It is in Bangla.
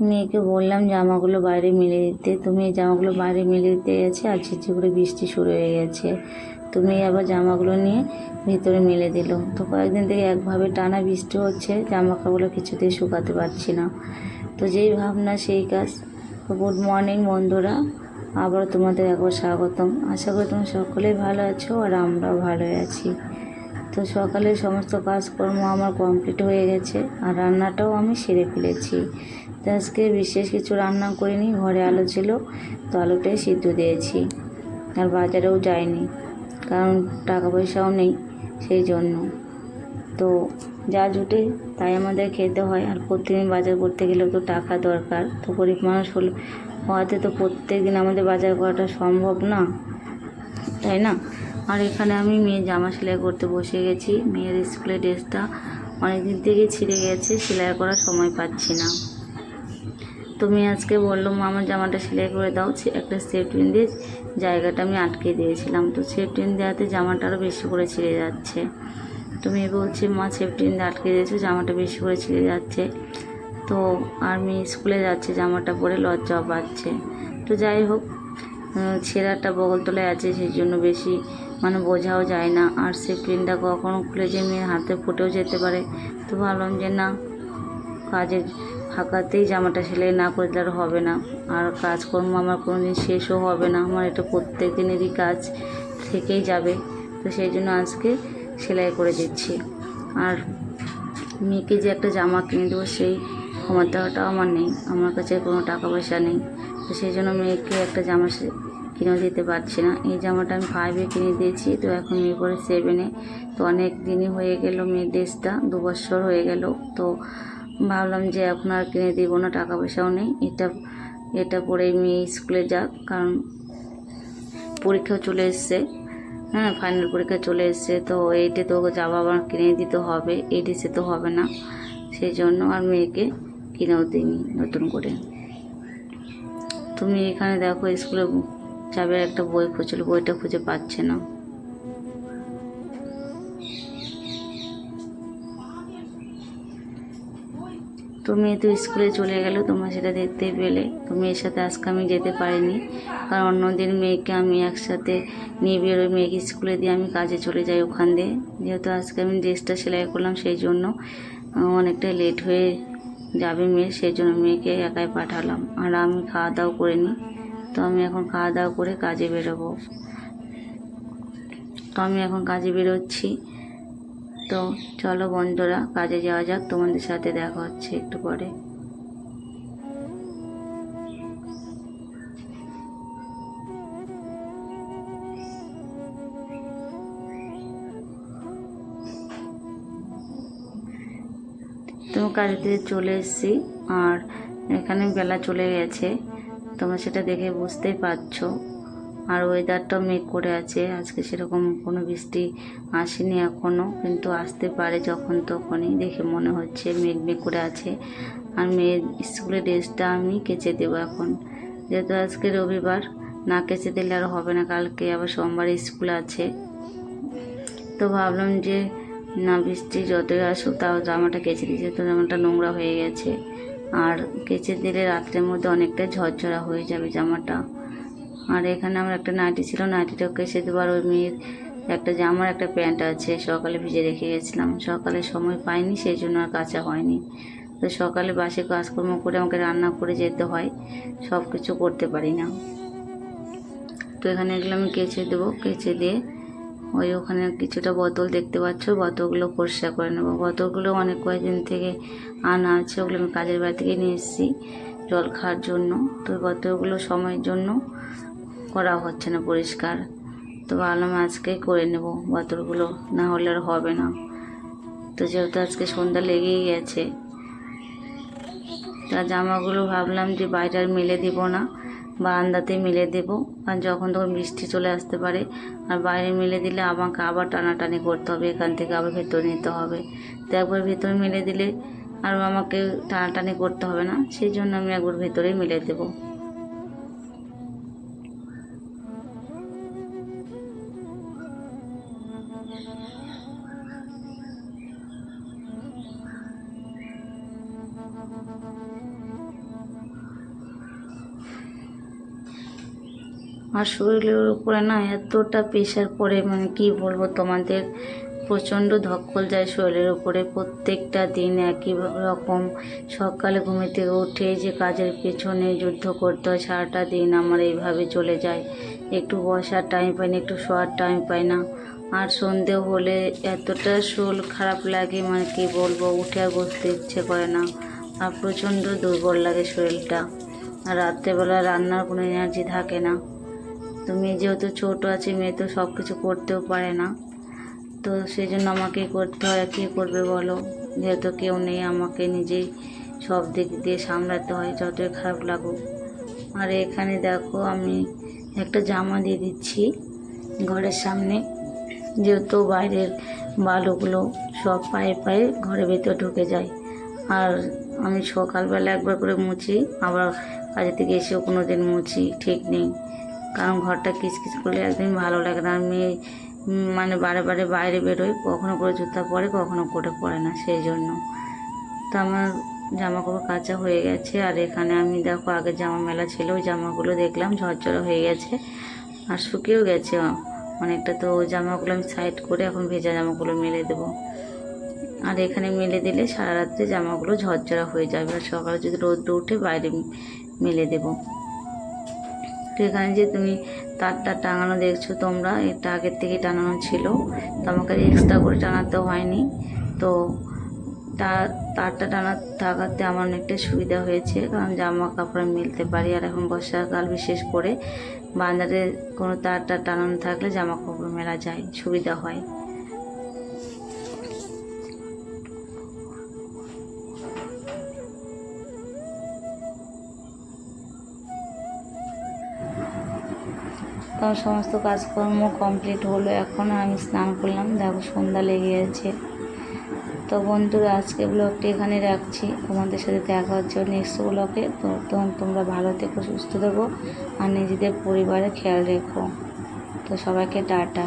মেয়েকে বললাম জামাগুলো বাইরে মেলে দিতে, তুমি এই জামাগুলো বাইরে মেলে দিতে গেছে আর ঝিরঝির করে বৃষ্টি শুরু হয়ে গেছে। তুমি আবার জামাগুলো নিয়ে ভিতরে মেলে দিল। তো কয়েকদিন থেকে একভাবে টানা বৃষ্টি হচ্ছে, জামা কাপড়গুলো কিছুতেই শুকাতে পারছি না। তো যেই ভাবনা সেই কাজ। তো গুড মর্নিং বন্ধুরা, আবার তোমাদের একবার স্বাগতম। আশা করি তোমরা সকলেই ভালো আছো আর আমরাও ভালোই আছি। তো সকালের সমস্ত কাজকর্ম আমার কমপ্লিট হয়ে গেছে আর রান্নাটাও আমি সেরে ফেলেছি। তো আজকে বিশেষ কিছু রান্না করিনি, ঘরে আলু ছিল তো আলুটাই সিদ্ধ দিয়েছি। আর বাজারেও যাইনি, কারণ টাকা পয়সাও নেই সেই জন্য। তো যা জুটে তাই আমাদের খেতে হয়, আর প্রতিদিন বাজার করতে গেলেও তো টাকা দরকার। তো গরিব মানুষ হওয়াতে তো প্রত্যেক দিন আমাদের বাজার করাটা সম্ভব না, তাই না? আর এখানে আমি মেয়ের জামা সেলাই করতে বসে গেছি। মেয়ের স্কুলের ড্রেসটা অনেক দিন থেকে ছিঁড়ে গেছে, সেলাই করার সময় পাচ্ছি না। তো মেয়ে আজকে বললো মা আমার জামাটা সেলাই করে দাও, একটা সেফটিন দিয়ে জায়গাটা আমি আটকে দিয়েছিলাম। তো সেফটিন দেওয়াতে জামাটা আরও বেশি করে ছিঁড়ে যাচ্ছে। তো মেয়ে বলছে মা সেফটিন দিয়ে আটকে দিয়েছো, জামাটা বেশি করে ছিঁড়ে যাচ্ছে। তো আর মেয়ে স্কুলে যাচ্ছে, জামাটা পরে লজ্জাও পাচ্ছে। তো যাই হোক, ছেঁড়াটা বগলতলায় আছে, সেই জন্য বেশি বোঝাও যায় না। আর সেফটিনটা কখনো খুলে যে মেয়ের হাতে ফুটেও যেতে পারে। তো ভাবলাম যে না, কাজের ফাঁকাতেই জামাটা সেলাই না করে দিলে আর হবে না, আর কাজকর্ম আমার কোনো দিন শেষও হবে না, আমার এটা প্রত্যেক দিনেরই কাজ থেকেই যাবে। তো সেই জন্য আজকে সেলাই করে দিচ্ছি। আর মেয়েকে যে একটা জামা কিনে দেবো সেই ক্ষমতাটাও আমার নেই, আমার কাছে কোনো টাকা পয়সা নেই। তো সেই জন্য মেয়েকে একটা জামা কিনেও দিতে পারছি না। এই জামাটা আমি 5-এ কিনে দিয়েছি, তো এখন মেয়ে পরে 7-এ। তো অনেক দিনই হয়ে গেল, মেয়ের ড্রেসটা 2 বছর হয়ে গেল। তো ভাবলাম যে এখন আর কিনে দিব না, টাকা পয়সাও নেই। এটা পরেই মেয়ে স্কুলে যাক, কারণ পরীক্ষাও চলে এসছে। হ্যাঁ, ফাইনাল পরীক্ষা চলে এসছে। তো 8-এ তো যাওয়া আবার কিনে দিতে হবে, 8-এ তো হবে না, সেই জন্য আর মেয়েকে কিনেও দিইনি নতুন করে। তুমি এখানে দেখো স্কুলে যাবে, একটা বই খুঁজছিল, বইটা খুঁজে পাচ্ছে না। তো মেয়ে তো স্কুলে চলে গেল, তোমরা সেটা দেখতেই পেলে। তো মেয়ের সাথে আজকে আমি যেতে পারিনি, কারণ অন্যদিন মেয়েকে আমি একসাথে নিয়ে বেরোই, মেয়েকে স্কুলে দিয়ে আমি কাজে চলে যাই ওখান দিয়ে। যেহেতু আজকে আমি ড্রেসটা সেলাই করলাম, সেই জন্য অনেকটা লেট হয়ে যাবে মেয়ে, সেই জন্য মেয়েকে একাই পাঠালাম। আর আমি খাওয়া দাওয়া করিনি, তো আমি এখন খাওয়া দাওয়া করে কাজে বেরোবো। তো আমি এখন কাজে বেরোচ্ছি। তো চলো বন্ধুরা, কাজে যাওয়া যাক, তোমাদের সাথে দেখা হচ্ছে একটু পরে। তো কাজে চলে এসেছি, আর এখানে বেলা চলে গেছে, তোমরা সেটা দেখে বুঝতেই পারছো। আর ওয়েদারটাও মেঘ করে আছে, আজকে সেরকম কোনো বৃষ্টি আসেনি এখনও, কিন্তু আসতে পারে যখন তখনই, দেখে মনে হচ্ছে মেঘ মেঘ করে আছে। আর মেয়ের স্কুলের ড্রেসটা আমি কেচে দেবো এখন, যেহেতু আজকে রবিবার, না কেচে দিলে আর হবে না, কালকে আবার সোমবারে স্কুল আছে। তো ভাবলাম যে না, বৃষ্টি যতই আসুক তাও জামাটা কেচে দিয়েছে, তো জামাটা নোংরা হয়ে গেছে। আর কেচে দিলে রাত্রের মধ্যে অনেকটাই ঝরঝরা হয়ে যাবে জামাটা। আর এখানে আমার একটা নাইটি ছিল, নাইটিটাও কেচে দেবো। আর ওই মেয়ের একটা জামার একটা প্যান্ট আছে, সকালে ভিজে রেখে গেছিলাম, সকালে সময় পাইনি, সেই জন্য আর কাচা হয়নি। তো সকালে বাসে কাজকর্ম করে আমাকে রান্না করে যেতে হয়, সব কিছু করতে পারি না। তো এখানে এগুলো আমি কেচে দেবো, কেচে দিয়ে ওখানে কিছুটা বোতল দেখতে পাচ্ছ, বোতলগুলো পরিষ্কার করে নেবো। বোতলগুলো অনেক কয়েকদিন থেকে আনা আছে, ওগুলো আমি কাজের বাড়ি থেকে নিয়ে এসেছি জল খাওয়ার জন্য। তো বোতলগুলো সময়ের জন্য করা হচ্ছে না পরিষ্কার, তো ভাবলাম আজকেই করে নেব বোতলগুলো, না হলে আর হবে না। তো যেহেতু আজকে সন্ধ্যা লেগেই গেছে, তা জামাগুলো ভাবলাম যে বাইরে আর মেলে দিব না, বারান্দাতেই মেলে দেবো, কারণ যখন তখন বৃষ্টি চলে আসতে পারে। আর বাইরে মেলে দিলে আমাকে আবার টানাটানি করতে হবে, এখান থেকে আবার ভেতরে নিতে হবে। তো একবার ভেতরে মেলে দিলে আর আমাকে টানাটানি করতে হবে না, সেই জন্য আমি একবার ভেতরেই মেলে দেবো। আর শরীরের উপরে না এতটা প্রেশার পড়ে, মানে কি বলবো তোমাদের, প্রচণ্ড ধকল যায় শরীরের উপরে। প্রত্যেকটা দিন একই রকম, সকালে ঘুমে থেকে উঠে যে কাজের পেছনে যুদ্ধ করতে হয়, সারাটা দিন আমার এইভাবে চলে যায়। একটু বসার টাইম পাই না, একটু শোয়ার টাইম পাই না। আর সন্ধে হলে এতটা শরীর খারাপ লাগে, মানে কি বলবো, উঠে আর বসতে ইচ্ছে করে না। আর প্রচণ্ড দুর্বল লাগে শরীরটা। আর রাত্রেবেলা রান্নার কোনো এনার্জি থাকে না। তো মেয়ে যেহেতু ছোটো আছে, মেয়ে তো সব কিছু করতেও পারে না, তো সেই জন্য আমাকেই করতে হয়। কী করবে বলো, যেহেতু কেউ নেই, আমাকে নিজেই সব দিক দিয়ে সামলাতে হয়, যতই খারাপ লাগুক। আর এখানে দেখো আমি একটা জামা দিয়ে দিচ্ছি ঘরের সামনে, যেহেতু বাইরের বালুগুলো সব পায়ে পায়ে ঘরের ভেতর ঢুকে যায়। আর আমি সকালবেলা একবার করে মুছি, আবার কাজে থেকে এসেও কোনো দিন মুছি, ঠিক নেই। কারণ ঘরটা কিচকিচ করলে একদিন ভালো লাগে না। আর মেয়ে মানে বারে বারে বাইরে বেরোয়, কখনো করে জুতা পরে, কখনো করে পরে না, সেই জন্য। তো আমার জামা কাপড় কাচা হয়ে গেছে। আর এখানে আমি দেখো আগে জামা মেলা ছিল, ওই জামাগুলো দেখলাম ঝরঝরে হয়ে গেছে আর শুকিয়েও গেছে অনেকটা। তো ওই জামাগুলো আমি সাইড করে এখন ভেজা জামাগুলো মেলে দেবো। আর এখানে মেলে দিলে সারা রাত্রে জামাগুলো ঝরঝরা হয়ে যাবে, আর সকালে যদি রোদ্র উঠে বাইরে মেলে দেবো। তো এখানে যে তুমি তারটা টাঙানো দেখছো তোমরা, এটা আগের থেকে টাঙানো ছিল, তো আমাকে এক্সট্রা করে টানাতে হয়নি। তো তারটা টানা থাকাতে আমার অনেকটা সুবিধা হয়েছে, কারণ জামা কাপড় মেলতে পারি। আর এখন বর্ষাকাল, বিশেষ করে বাজারে কোনো তারটা টানানো থাকলে জামা কাপড় মেলা যায়, সুবিধা হয়। তো সমস্ত কাজকর্ম কমপ্লিট হলো, এখন আমি স্নান করলাম, দেখো সন্ধ্যা লেগে গেছে। তো বন্ধুরা, আজকে ব্লগটি এখানে রাখছি, তোমাদের সাথে দেখা হচ্ছে নেক্সট ব্লগে। তো তোমরা ভালো থেকো, সুস্থ থেকো, আর নিজেদের পরিবারের খেয়াল রেখো। তো সবাইকে টাটা।